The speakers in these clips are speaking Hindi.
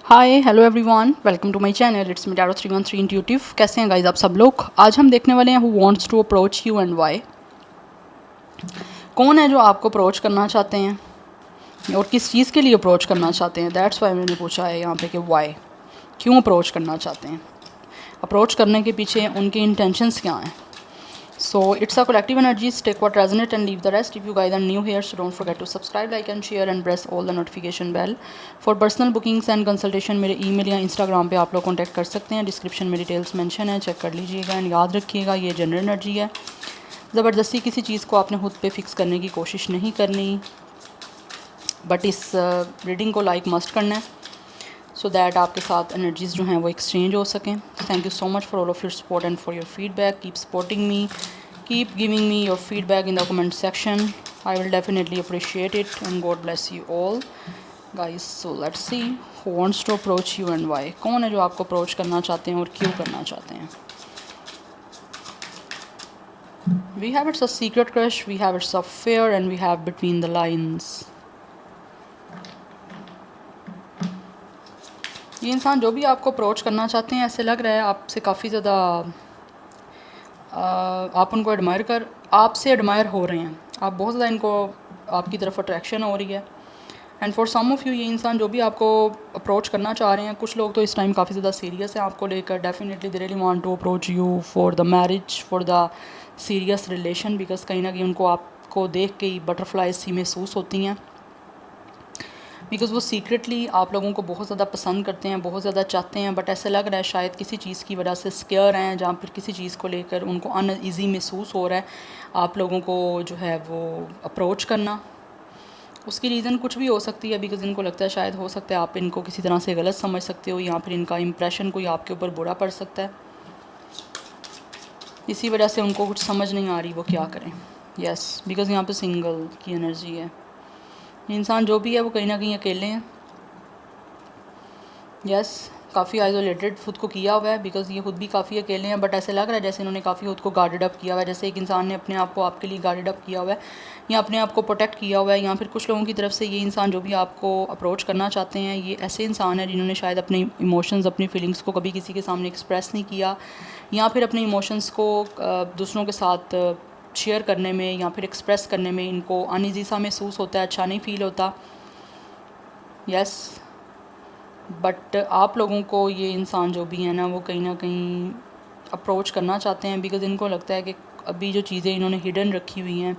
Hi hello everyone, welcome to my channel. It's me tarot 313 intuitive. कैसे हैं गाइज आप सब लोग? आज हम देखने वाले हैं who wants to approach you and why. कौन है जो आपको अप्रोच करना चाहते हैं और किस चीज़ के लिए अप्रोच करना चाहते हैं। दैट्स वाई मैंने पूछा है यहाँ पे कि वाई, क्यों अप्रोच करना चाहते हैं, अप्रोच करने के पीछे उनके इंटेंशंस क्या हैं। So it's a collective energies, take what resonate and leave the rest. If you guys are new here, so don't forget to subscribe, like and share and press all the notification bell. For personal bookings and consultation मेरे email या Instagram पे आप लोग contact कर सकते हैं। Description में डिटेल्स mention है, चेक कर लीजिएगा। एंड याद रखिएगा ये जनरल एनर्जी है, ज़बरदस्ती किसी चीज़ को आपने खुद पे फिक्स करने की कोशिश नहीं करनी, बट इस रीडिंग को लाइक मस्ट करना है सो दैट आपके साथ एनर्जीज़ जो हैं वो एक्सचेंज हो सकें। Thank you so much for all of your support and for your feedback. Keep supporting me, keep giving me your feedback in the comment section. I will definitely appreciate it and God bless you all guys. So let's see who wants to approach you and why. कौन है जो आपको अप्रोच करना चाहते हैं और क्यों करना चाहते हैं। We have it's a secret crush, we have it's affair and we have between the lines. ये इंसान जो भी आपको अप्रोच करना चाहते हैं, ऐसे लग रहा है आपसे काफ़ी ज़्यादा आप उनको आपसे एडमायर हो रहे हैं। आप बहुत ज़्यादा इनको आपकी तरफ अट्रैक्शन हो रही है। And for some of you, ये इंसान जो भी आपको अप्रोच करना चाह रहे हैं, कुछ लोग तो इस टाइम काफ़ी ज़्यादा सीरियस हैं आपको लेकर। Definitely they really want to approach you for the marriage, for the serious relation, because कहीं ना कहीं उनको आपको देख के ही बटरफ्लाइज सी महसूस होती हैं। बिकॉज़ वो सीक्रेटली आप लोगों को बहुत ज़्यादा पसंद करते हैं, बहुत ज़्यादा चाहते हैं, बट ऐसा लग रहा है शायद किसी चीज़ की वजह से स्केयर हैं, जहाँ फिर किसी चीज़ को लेकर उनको अनईज़ी महसूस हो रहा है आप लोगों को जो है वो अप्रोच करना। उसकी रीज़न कुछ भी हो सकती है, बिकॉज़ इनको लगता है शायद हो सकता है आप इनको किसी तरह से गलत समझ सकते हो, या फिर इनका इंप्रेशन कोई आपके ऊपर बुरा पड़ सकता है। इसी वजह से उनको कुछ समझ नहीं आ रही वो क्या करें। यस, बिकॉज़ यहाँ पे सिंगल की एनर्जी है। इंसान जो भी है वो कहीं ना कहीं अकेले हैं। यस, काफ़ी आइसोलेटेड खुद को किया हुआ है, बिकॉज़ ये खुद भी काफ़ी अकेले हैं, बट ऐसे लग रहा है जैसे इन्होंने काफ़ी खुद को गार्डेड अप किया हुआ है। जैसे एक इंसान ने अपने आप को आपके लिए गार्डेड अप किया हुआ है या अपने आप को प्रोटेक्ट किया हुआ है। या फिर कुछ लोगों की तरफ से ये इंसान जो भी आपको अप्रोच करना चाहते हैं, ये ऐसे इंसान हैं जिन्होंने शायद अपने इमोशंस, अपनी फीलिंग्स को कभी किसी के सामने एक्सप्रेस नहीं किया, या फिर अपने इमोशंस को दूसरों के साथ शेयर करने में या फिर एक्सप्रेस करने में इनको अनईज़ी सा महसूस होता है, अच्छा नहीं फ़ील होता। यस, बट आप लोगों को ये इंसान जो भी है ना वो कहीं ना कहीं अप्रोच करना चाहते हैं, बिकॉज़ इनको लगता है कि अभी जो चीज़ें इन्होंने हिडन रखी हुई हैं,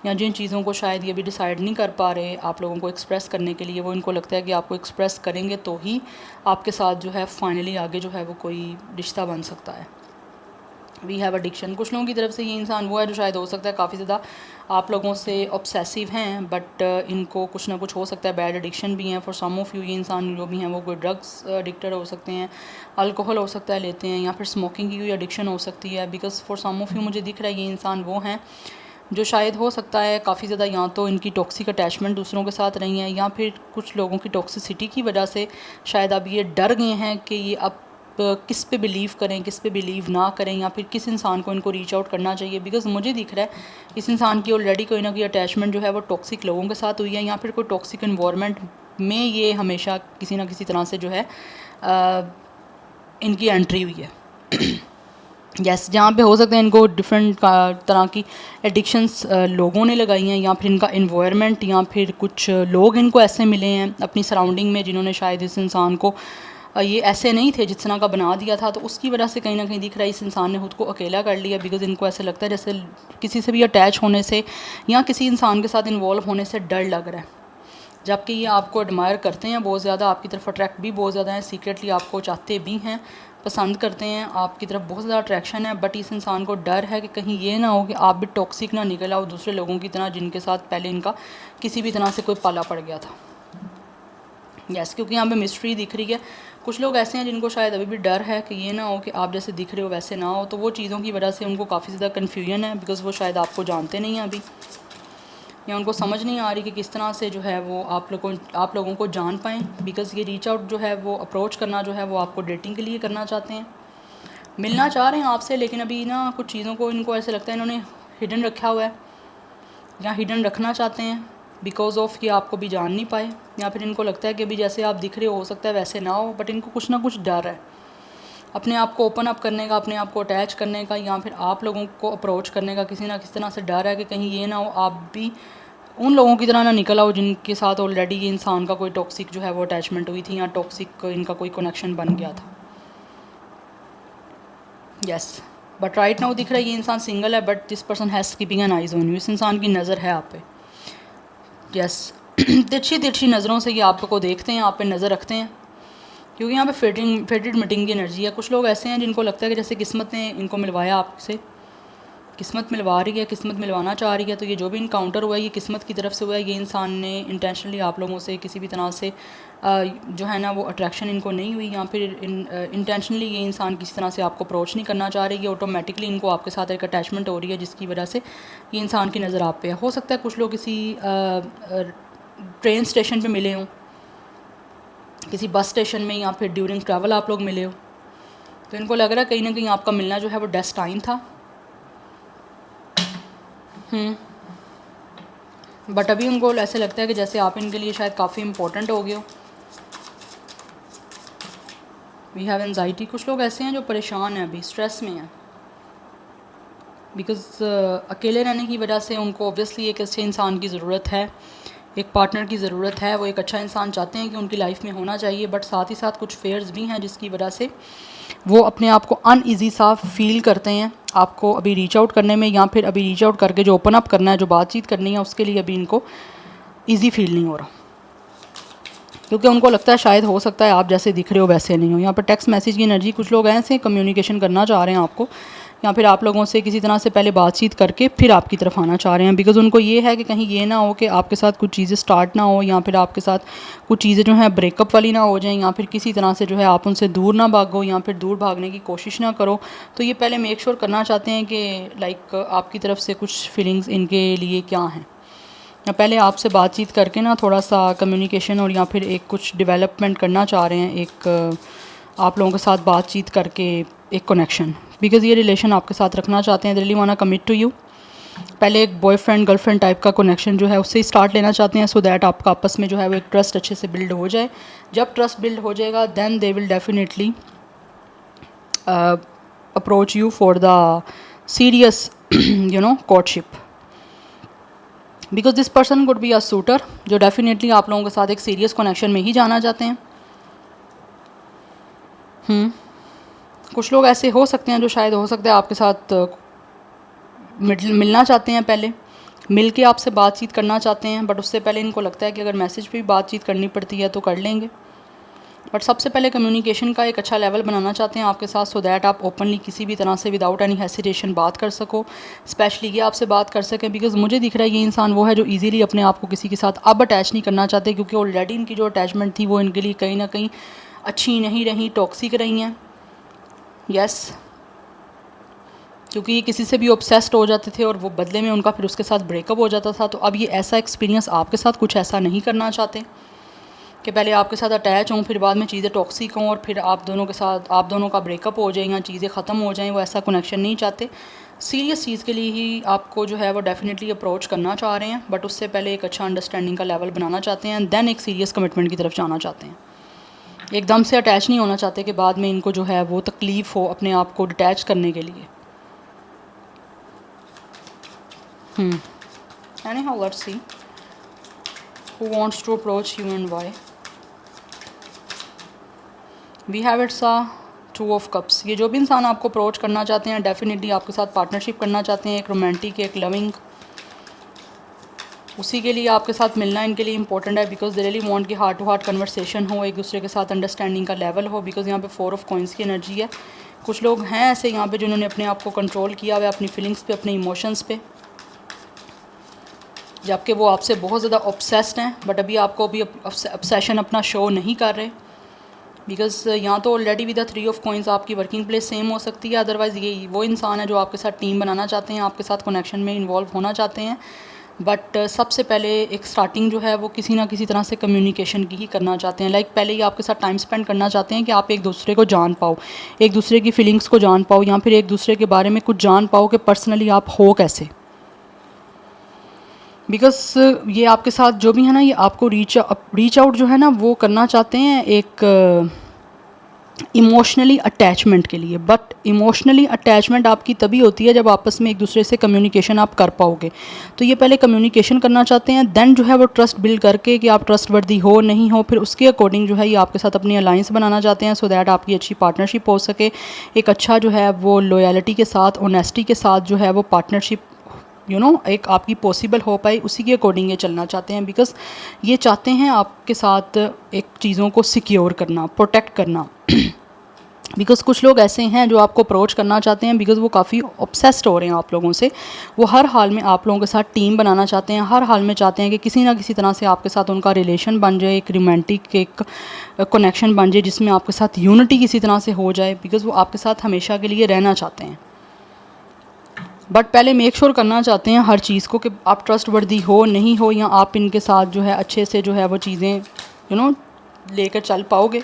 या जिन चीज़ों को शायद ये भी डिसाइड नहीं कर पा रहे आप लोगों को एक्सप्रेस करने के लिए, वो इनको लगता है कि आपको एक्सप्रेस करेंगे तो ही आपके साथ जो है फाइनली आगे जो है वो कोई रिश्ता बन सकता है। वी हैव एडिक्शन, कुछ लोगों की तरफ से ये इंसान वो है जो शायद हो सकता है काफ़ी ज़्यादा आप लोगों से ऑब्सेसिव हैं, बट इनको कुछ ना कुछ हो सकता है बैड एडिक्शन भी हैं। फॉर सम ऑफ़ यू, ये इंसान जो भी हैं वो कोई ड्रग्स एडिक्टेड हो सकते हैं, अल्कोहल हो सकता है लेते हैं, या फिर स्मोकिंग की कोई एडिक्शन हो सकती है। Because for some of you मुझे दिख रहा है ये इंसान वो हैं जो शायद हो सकता है काफ़ी ज़्यादा या तो इनकी टॉक्सिक अटैचमेंट दूसरों के साथ रही हैं, या फिर कुछ लोगों की टॉक्सिसिटी की वजह से शायद अब ये डर गए हैं कि ये अब किस पे बिलीव करें, किस पे बिलीव ना करें, या फिर किस इंसान को इनको रीच आउट करना चाहिए। बिकॉज़ मुझे दिख रहा है इस इंसान की ऑलरेडी कोई ना कोई अटैचमेंट जो है वो टॉक्सिक लोगों के साथ हुई है, या फिर कोई टॉक्सिक इन्वायरमेंट में ये हमेशा किसी ना किसी तरह से जो है इनकी एंट्री हुई है। यस, जहाँ पे हो सकता है इनको डिफरेंट तरह की एडिक्शंस लोगों ने लगाई हैं, या फिर इनका इन्वायरमेंट, या फिर कुछ लोग इनको ऐसे मिले हैं अपनी सराउंडिंग में जिन्होंने शायद इस इंसान को ये ऐसे नहीं थे जिस तरह का बना दिया था, तो उसकी वजह से कहीं ना कहीं दिख रहा है इस इंसान ने खुद को अकेला कर लिया। बिकॉज़ इनको ऐसे लगता है जैसे किसी से भी अटैच होने से या किसी इंसान के साथ इन्वॉल्व होने से डर लग रहा है, जबकि ये आपको एडमायर करते हैं बहुत ज़्यादा, आपकी तरफ अट्रैक्ट भी बहुत ज़्यादा है, सीक्रेटली आपको चाहते भी हैं, पसंद करते हैं, आपकी तरफ बहुत ज़्यादा अट्रैक्शन है। बट इस इंसान को डर है कि कहीं ये ना हो कि आप भी टॉक्सिक ना निकल आओ दूसरे लोगों की तरह जिनके साथ पहले इनका किसी भी तरह से कोई पाला पड़ गया था। यस, क्योंकि यहाँ पे मिस्ट्री दिख रही है। कुछ लोग ऐसे हैं जिनको शायद अभी भी डर है कि ये ना हो कि आप जैसे दिख रहे हो वैसे ना हो, तो वो चीज़ों की वजह से उनको काफ़ी ज़्यादा कन्फ्यूजन है, बिकॉज़ वो शायद आपको जानते नहीं हैं अभी, या उनको समझ नहीं आ रही कि किस तरह से जो है वो आप लोगों को जान पाएँ। बिकॉज़ ये रीच आउट जो है वो अप्रोच करना जो है वो आपको डेटिंग के लिए करना चाहते हैं, मिलना चाह रहे हैं आपसे, लेकिन अभी ना कुछ चीज़ों को इनको ऐसे लगता है इन्होंने हिडन रखा हुआ है या हिडन रखना चाहते हैं। बिकॉज ऑफ कि आपको भी जान नहीं पाए, या फिर इनको लगता है कि अभी जैसे आप दिख रहे हो सकता है वैसे ना हो, बट इनको कुछ ना कुछ डर है अपने आप को ओपन अप करने का, अपने आप को अटैच करने का, या फिर आप लोगों को अप्रोच करने का किसी ना किसी तरह से डर है कि कहीं ये ना हो आप भी उन लोगों की तरह ना निकल आओ जिनके साथ ऑलरेडी ये इंसान का कोई टॉक्सिक जो है वो अटैचमेंट हुई थी या टॉक्सिक इनका कोई कनेक्शन बन गया था। यस, बट राइट नाउ दिख रहा है ये इंसान सिंगल है, but this person has keeping an eyes on you. इस इंसान की नज़र है आप पे। यस तिरछी तिरछी नज़रों से ये आपको देखते हैं, आप पे नज़र रखते हैं, क्योंकि यहाँ पे फेटेड मीटिंग की एनर्जी है। कुछ लोग ऐसे हैं जिनको लगता है कि जैसे किस्मत ने इनको मिलवाया आपसे, किस्मत मिलवा रही है, किस्मत मिलवाना चाह रही है। तो ये जो भी इनकाउंटर हुआ है ये किस्मत की तरफ से हुआ है। ये इंसान ने इंटेंशनली आप लोगों से किसी भी तरह से जो है ना वो अट्रैक्शन इनको नहीं हुई, या फिर इंटेंशनली ये इंसान किसी तरह से आपको अप्रोच नहीं करना चाह रही है। ऑटोमेटिकली इनको आपके साथ एक अटैचमेंट हो रही है जिसकी वजह से ये इंसान की नज़र आप पे है। हो सकता है कुछ लोग किसी ट्रेन स्टेशन पर मिले हों, किसी बस स्टेशन में, या फिर ड्यूरिंग ट्रैवल आप लोग मिले हो, तो इनको लग रहा है कहीं ना कहीं आपका मिलना जो है वो डेस्टाइन था। बट अभी उनको ऐसे लगता है कि जैसे आप इनके लिए शायद काफ़ी इंपॉर्टेंट हो गए हो। We have anxiety. कुछ लोग ऐसे हैं जो परेशान हैं, अभी स्ट्रेस में हैं, बिकॉज़ अकेले रहने की वजह से उनको ऑब्वियसली एक अच्छे इंसान की ज़रूरत है, एक पार्टनर की ज़रूरत है। वो एक अच्छा इंसान चाहते हैं कि उनकी लाइफ में होना चाहिए, बट साथ ही साथ कुछ फेयर्स भी हैं जिसकी वजह से वो अपने आप को अनईज़ी सा फील करते हैं आपको अभी रीच आउट करने में, या फिर अभी रीच आउट करके जो ओपन अप करना है, जो बातचीत करनी है, उसके लिए अभी इनको ईज़ी फील नहीं हो रहा, क्योंकि उनको लगता है शायद हो सकता है आप जैसे दिख रहे हो वैसे नहीं हो। यहाँ पर टेक्स्ट मैसेज की एनर्जी, कुछ लोग ऐसे कम्युनिकेशन करना चाह रहे हैं आपको, या फिर आप लोगों से किसी तरह से पहले बातचीत करके फिर आपकी तरफ आना चाह रहे हैं, बिकॉज़ उनको ये है कि कहीं ये ना हो कि आपके साथ कुछ चीज़ें स्टार्ट ना हो, या फिर आपके साथ कुछ चीज़ें जो हैं ब्रेकअप वाली ना हो जाएं, या फिर किसी तरह से जो है आप उनसे दूर ना भागो, या फिर दूर भागने की कोशिश ना करो। तो ये पहले मेक श्योर करना चाहते हैं कि लाइक आपकी तरफ से कुछ फीलिंग्स इनके लिए क्या हैं, या पहले आपसे बातचीत करके ना थोड़ा सा कम्युनिकेशन और या फिर एक कुछ डेवलपमेंट करना चाह रहे हैं, एक आप लोगों के साथ बातचीत करके एक कनेक्शन, बिकॉज़ ये रिलेशन आपके साथ रखना चाहते हैं। Really want commit to you. पहले एक बॉयफ्रेंड गर्लफ्रेंड टाइप का कनेक्शन जो है उससे ही स्टार्ट लेना चाहते हैं, सो दैट आपका आपस में जो है वो एक ट्रस्ट अच्छे से बिल्ड हो जाए। जब ट्रस्ट बिल्ड हो जाएगा then they will definitely approach you for the serious courtship, because this person could be a suitor जो डेफिनेटली आप लोगों के साथ एक सीरियस कनेक्शन में ही जाना चाहते हैं। कुछ लोग ऐसे हो सकते हैं जो शायद हो सकता है आपके साथ मिलना चाहते हैं, पहले मिल के आपसे बातचीत करना चाहते हैं, बट उससे पहले इनको लगता है कि अगर मैसेज पे भी बातचीत करनी पड़ती है तो कर लेंगे, बट सबसे पहले कम्युनिकेशन का एक अच्छा लेवल बनाना चाहते हैं आपके साथ, सो दैट आप ओपनली किसी भी तरह से विदाउट एनी हेसिटेशन बात कर सको, स्पेशली ये आपसे बात कर सकें। बिकॉज मुझे दिख रहा है ये इंसान वो है जो इजीली अपने आप को किसी के साथ अब अटैच नहीं करना चाहते, क्योंकि ऑलरेडी इनकी जो अटैचमेंट थी वो इनके लिए कहीं ना कहीं अच्छी नहीं रही, टॉक्सिक रही हैं। यस, क्योंकि ये किसी से भी ऑब्सेस्ड हो जाते थे और वो बदले में उनका फिर उसके साथ ब्रेकअप हो जाता था। तो अब ये ऐसा एक्सपीरियंस आपके साथ कुछ ऐसा नहीं करना चाहते कि पहले आपके साथ अटैच हों, फिर बाद में चीज़ें टॉक्सिक हों और फिर आप दोनों के साथ आप दोनों का ब्रेकअप हो जाए या चीज़ें ख़त्म हो जाएं। वो ऐसा कनेक्शन नहीं चाहते। सीरियस चीज़ के लिए ही आपको जो है वो डेफिनेटली अप्रोच करना चाह रहे हैं, बट उससे पहले एक अच्छा अंडरस्टैंडिंग का लेवल बनाना चाहते हैं, दैन एक सीरियस कमिटमेंट की तरफ जाना चाहते हैं। एकदम से अटैच नहीं होना चाहते कि बाद में इनको जो है वो तकलीफ़ हो अपने आप को डिटैच करने के लिए। Anyhow, let's see who wants to approach you and why. We have it's a Two of Cups. ये जो भी इंसान आपको अप्रोच करना चाहते हैं डेफिनेटली आपके साथ पार्टनरशिप करना चाहते हैं, एक रोमांटिक, एक लविंग, उसी के लिए आपके साथ मिलना इनके लिए इंपॉर्टेंट है। बिकॉज दे रियली वांट कि हार्ट टू हार्ट कन्वर्सेशन हो, एक दूसरे के साथ अंडरस्टैंडिंग का लेवल हो। बिकॉज यहाँ पे 4 ऑफ कॉइंस की एनर्जी है। कुछ लोग हैं ऐसे यहाँ पे जिन्होंने अपने आप को कंट्रोल किया हुआ है अपनी फीलिंग्स पे, अपने इमोशंस पे, जबकि वो आपसे बहुत ज़्यादा ऑब्सेस्ड हैं, बट अभी आपको अभी ऑब्सेशन अपना शो नहीं कर रहे। बिकॉज यहाँ तो already with the 3 of coins आपकी वर्किंग प्लेस सेम हो सकती है, अदरवाइज़ ये वो इंसान है जो आपके साथ टीम बनाना चाहते हैं, आपके साथ कनेक्शन में इन्वॉल्व होना चाहते हैं। बट सबसे पहले एक स्टार्टिंग जो है वो किसी ना किसी तरह से कम्युनिकेशन की ही करना चाहते हैं। लाइक पहले ही आपके साथ टाइम स्पेंड करना चाहते हैं कि आप एक दूसरे को जान पाओ, एक दूसरे की फीलिंग्स को जान पाओ, या फिर एक दूसरे के बारे में कुछ जान पाओ कि पर्सनली आप हो कैसे। बिकॉज़ ये आपके साथ जो भी है ना, ये आपको रीच आउट जो है ना वो करना चाहते हैं एक इमोशनली अटैचमेंट के लिए। बट इमोशनली अटैचमेंट आपकी तभी होती है जब आपस में एक दूसरे से कम्युनिकेशन आप कर पाओगे। तो ये पहले कम्युनिकेशन करना चाहते हैं, देन जो है वो ट्रस्ट बिल्ड करके कि आप ट्रस्ट वर्दी हो नहीं हो, फिर उसके अकॉर्डिंग जो है ये आपके साथ अपनी अलाइंस बनाना चाहते हैं, सो दैट आपकी अच्छी पार्टनरशिप हो सके। एक अच्छा जो है वो लॉयल्टी के साथ, ऑनेस्टी के साथ जो है वो पार्टनरशिप एक आपकी पॉसिबल हो पाए, उसी के अकॉर्डिंग ये चलना चाहते हैं। बिकॉज़ ये चाहते हैं आपके साथ एक चीज़ों को सिक्योर करना, प्रोटेक्ट करना। बिकॉज़ कुछ लोग ऐसे हैं जो आपको अप्रोच करना चाहते हैं बिकॉज़ वो काफ़ी ऑब्सेस्ड हो रहे हैं आप लोगों से। वो हर हाल में आप लोगों के साथ टीम बनाना चाहते हैं, हर हाल में चाहते हैं कि किसी ना किसी तरह से आपके साथ उनका रिलेशन बन जाए, एक रोमांटिक एक कनेक्शन बन जाए जिसमें आपके साथ यूनिटी किसी तरह से हो जाए। बिकॉज़ वो आपके साथ हमेशा के लिए रहना चाहते हैं, बट पहले मेक श्योर करना चाहते हैं हर चीज़ को कि आप ट्रस्ट वर्दी हो नहीं हो, या आप इनके साथ जो है अच्छे से जो है वो चीज़ें लेकर चल पाओगे।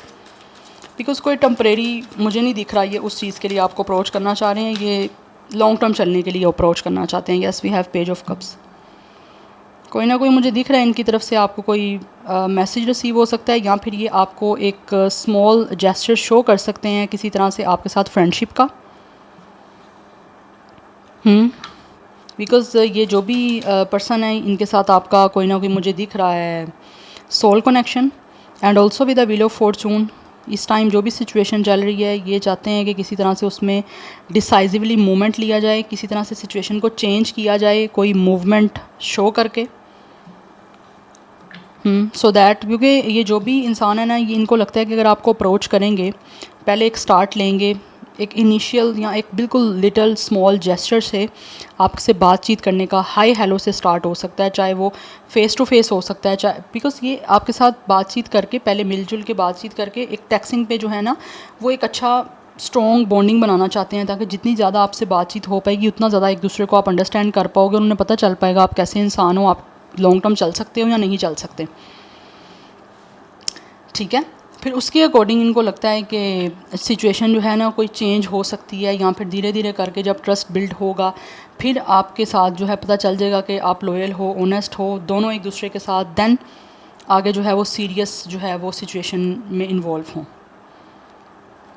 बिकॉज़ कोई टेम्परेरी मुझे नहीं दिख रहा ये उस चीज़ के लिए आपको अप्रोच करना चाह रहे हैं, ये लॉन्ग टर्म चलने के लिए अप्रोच करना चाहते हैं। Yes, we have page of cups. कोई ना कोई मुझे दिख रहा है इनकी तरफ से आपको कोई मैसेज रिसीव हो सकता है, या फिर ये आपको एक स्मॉल जेस्चर शो कर सकते हैं किसी तरह से आपके साथ फ्रेंडशिप का। बिकॉज़ ये जो भी पर्सन है इनके साथ आपका कोई ना कोई मुझे दिख रहा है soul connection, and also with the wheel of fortune. इस टाइम जो भी सिचुएशन चल रही है ये चाहते हैं कि किसी तरह से उसमें डिसाइसिवली मूवमेंट लिया जाए, किसी तरह से सिचुएशन को चेंज किया जाए, कोई मूवमेंट शो करके। सो दैट, क्योंकि ये जो भी इंसान है ना, ये इनको लगता है कि अगर आपको अप्रोच करेंगे, पहले एक स्टार्ट लेंगे, एक इनिशियल या एक बिल्कुल लिटल स्मॉल जेस्चर से आपसे बातचीत करने का, हाय हेलो से स्टार्ट हो सकता है, चाहे वो फ़ेस टू फेस हो सकता है, चाहे बिकॉज़ ये आपके साथ बातचीत करके, पहले मिलजुल के बातचीत करके, एक टेक्सिंग पे जो है ना वो एक अच्छा स्ट्रॉन्ग बॉन्डिंग बनाना चाहते हैं, ताकि जितनी ज़्यादा आपसे बातचीत हो पाएगी उतना ज़्यादा एक दूसरे को आप अंडरस्टैंड कर पाओगे, उन्हें पता चल पाएगा आप कैसे इंसान हो, आप लॉन्ग टर्म चल सकते हो या नहीं चल सकते। ठीक है, फिर उसके अकॉर्डिंग इनको लगता है कि सिचुएशन जो है ना कोई चेंज हो सकती है, या फिर धीरे धीरे करके जब ट्रस्ट बिल्ड होगा फिर आपके साथ जो है पता चल जाएगा कि आप लॉयल हो, ऑनेस्ट हो, दोनों एक दूसरे के साथ, देन आगे जो है वो सीरियस जो है वो सिचुएशन में इन्वॉल्व हों।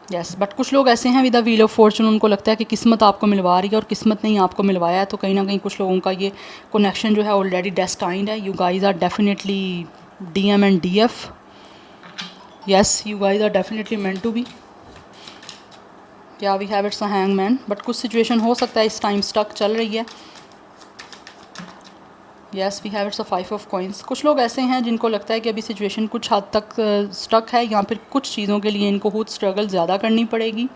यस, बट कुछ लोग ऐसे हैं with the wheel of Fortune, उनको लगता है कि किस्मत आपको मिलवा रही है और किस्मत नहीं आपको मिलवाया है। तो कहीं ना कहीं कुछ लोगों का ये कनेक्शन जो है ऑलरेडी डेस्टाइंड है। You guys are definitely DM and DF। Yes, you guys are definitely meant to be. Yeah we have it's a hangman, but कुछ सिचुएशन हो सकता है इस टाइम स्टक चल रही है। Yes, we have it's a 5 of coins. कुछ लोग ऐसे हैं जिनको लगता है कि अभी सिचुएशन कुछ हद तक स्टक है, या फिर कुछ चीज़ों के लिए इनको खुद स्ट्रगल ज़्यादा करनी पड़ेगी।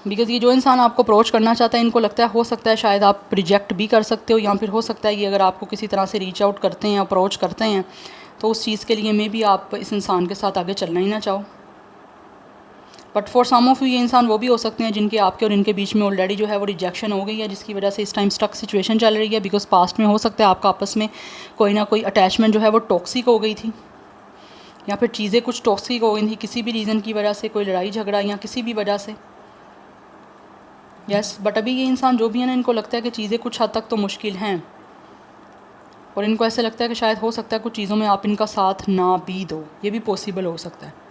बिकॉज़ ये जो इंसान आपको अप्रोच करना चाहता है, इनको लगता है हो सकता है शायद आप रिजेक्ट भी कर सकते हो, या फिर हो सकता है कि अगर आपको किसी तरह से रीच आउट करते हैं, अप्रोच करते हैं, तो उस चीज़ के लिए मे भी आप इस इंसान के साथ आगे चलना ही ना चाहो। But for some of you ये इंसान वो भी हो सकते हैं जिनके आपके और इनके बीच में ऑलरेडी जो है वो रिजेक्शन हो गई है, जिसकी वजह से इस टाइम स्टक सिचुएशन चल रही है। बिकॉज पास्ट में हो सकता है आपका आपस में कोई ना कोई अटैचमेंट जो है वो टॉक्सिक हो गई थी, या फिर चीज़ें कुछ टॉक्सिक हो गई थी किसी भी रीज़न की वजह से, कोई लड़ाई झगड़ा या किसी भी वजह से। यस, बट अभी ये इंसान जो भी है ना, इनको लगता है कि चीज़ें कुछ हद तक तो मुश्किल हैं, और इनको ऐसे लगता है कि शायद हो सकता है कुछ चीज़ों में आप इनका साथ ना भी दो, ये भी पॉसिबल हो सकता है।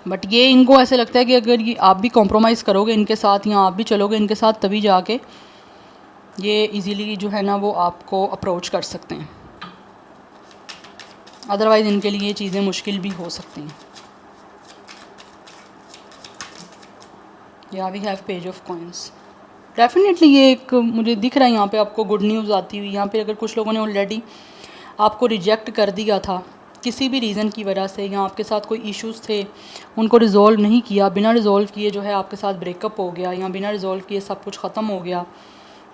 बट ये इनको ऐसे लगता है कि अगर ये आप भी कॉम्प्रोमाइज़ करोगे इनके साथ, या आप भी चलोगे इनके साथ, तभी जाके ये इजीली जो है ना वो आपको अप्रोच कर सकते हैं, अदरवाइज़ इनके लिए ये चीज़ें मुश्किल भी हो सकती हैं। या we have page of coins. Definitely ये एक मुझे दिख रहा है यहाँ पे आपको गुड न्यूज़ आती हुई। यहाँ पे अगर कुछ लोगों ने ऑलरेडी आपको रिजेक्ट कर दिया था किसी भी रीज़न की वजह से, या आपके साथ कोई इश्यूज़ थे उनको रिज़ॉल्व नहीं किया, बिना रिज़ॉल्व किए जो है आपके साथ ब्रेकअप हो गया, या बिना रिज़ॉल्व किए सब कुछ ख़त्म हो गया,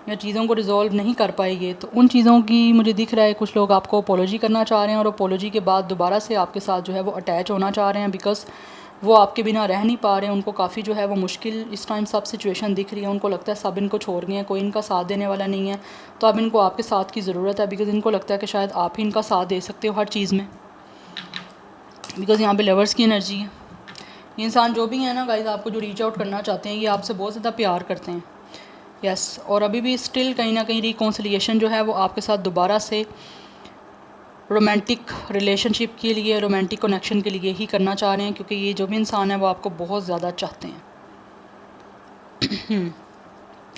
या चीज़ों को रिज़ॉल्व नहीं कर पाएंगे, तो उन चीज़ों की मुझे दिख रहा है कुछ लोग आपको अपोलॉजी करना चाह रहे हैं, और अपोलॉजी के बाद दोबारा से आपके साथ जो है वो अटैच होना चाह रहे हैं। बिकॉज़ वो आपके बिना रह नहीं पा रहे हैं, उनको काफ़ी जो है वो मुश्किल इस टाइम सब सिचुएशन दिख रही है, उनको लगता है सब इनको छोड़ गए हैं, कोई इनका साथ देने वाला नहीं है, तो अब इनको आपके साथ की ज़रूरत है। बिकॉज़ इनको लगता है कि शायद आप ही इनका साथ दे सकते हो हर चीज़ में, बिकॉज़ यहाँ पे लवर्स की एनर्जी है। ये इंसान जो भी है ना गाइस, आपको जो रीच आउट करना चाहते हैं, ये आपसे बहुत ज़्यादा प्यार करते हैं। यस, और अभी भी स्टिल कहीं ना कहीं रिकॉन्सिलिएशन जो है वो आपके साथ दोबारा से रोमांटिक रिलेशनशिप के लिए, रोमांटिक कनेक्शन के लिए ही करना चाह रहे हैं, क्योंकि ये जो भी इंसान है वो आपको बहुत ज़्यादा चाहते हैं।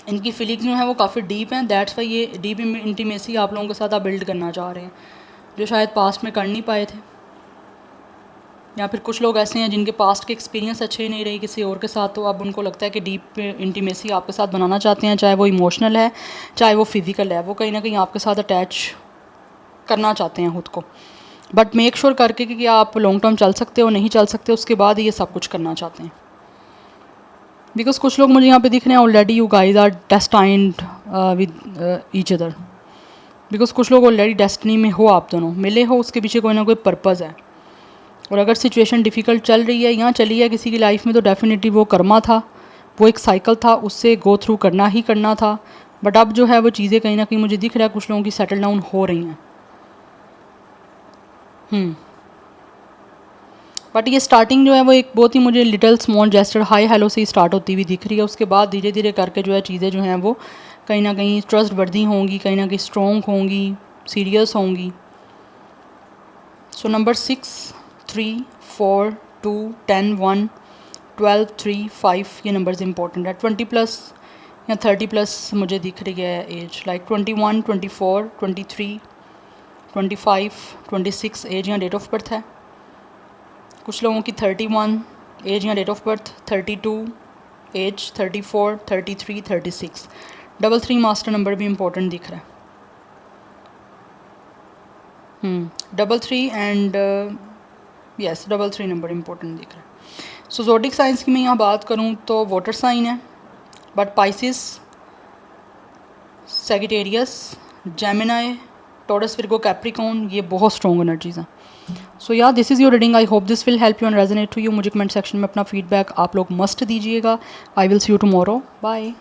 इनकी फीलिंग्स जो है वो काफ़ी डीप हैं, दैट्स वाई ये डीप इंटीमेसी आप लोगों के साथ आप बिल्ड करना चाह रहे हैं, जो शायद पास्ट में कर नहीं पाए थे। या फिर कुछ लोग ऐसे हैं जिनके पास्ट के एक्सपीरियंस अच्छे नहीं रहे किसी और के साथ, तो अब उनको लगता है कि डीप इंटीमेसी आपके साथ बनाना चाहते हैं, चाहे वो इमोशनल है चाहे वो फिज़िकल है, वो कहीं ना कहीं आपके साथ अटैच करना चाहते हैं खुद को। बट मेक श्योर करके कि आप लॉन्ग टर्म चल सकते हो, नहीं चल सकते, उसके बाद ये सब कुछ करना चाहते हैं। बिकॉज कुछ लोग मुझे यहाँ पे दिख रहे हैं already you guys are destined with each other. Because कुछ लोग ऑलरेडी डेस्टिनी में हो, आप दोनों मिले हो, उसके पीछे कोई ना कोई पर्पज़ है। और अगर सिचुएशन डिफ़िकल्ट चल रही है या चली है किसी की लाइफ में, तो डेफिनेटली वो कर्मा था, वो एक साइकिल था, उससे गो थ्रू करना ही करना था। बट अब जो है वो चीज़ें कहीं ना कहीं मुझे दिख रहा है कुछ लोगों की सेटल डाउन हो रही हैं। बट ये स्टार्टिंग जो है वो एक बहुत ही मुझे little small gesture hi hello से ही स्टार्ट होती हुई दिख रही है। उसके बाद धीरे धीरे करके जो है चीज़ें जो हैं वो कहीं ना कहीं ट्रस्ट वर्दी होंगी, कहीं ना कहीं स्ट्रॉन्ग होंगी, सीरियस होंगी। सो नंबर 6, 3, 4, 2, 10, 1, 12, 3, 5 ये नंबर्स इंपॉर्टेंट है। 20+ या 30+ मुझे दिख रही है एज, लाइक 21, 24, 23, 25, 26 एज या डेट ऑफ बर्थ है। कुछ लोगों की 31 एज या date of birth, 32 age, 34, 33, 36। 33 master number भी इम्पोर्टेंट दिख रहा है। 33 एंड यस 33 नंबर इम्पोर्टेंट दिख रहा है। सो ज़ोडिक साइंस की मैं यहाँ बात करूँ तो वाटर साइन है, but Pisces, Sagittarius, Gemini, Taurus, Virgo, Capricorn ये बहुत स्ट्रॉन्ग एनर्जीज हैं। So yeah this is your reading, I hope this will help you and resonate to you. मुझे कमेंट सेक्शन में अपना फीडबैक आप लोग मस्ट दीजिएगा। I will see you tomorrow, bye.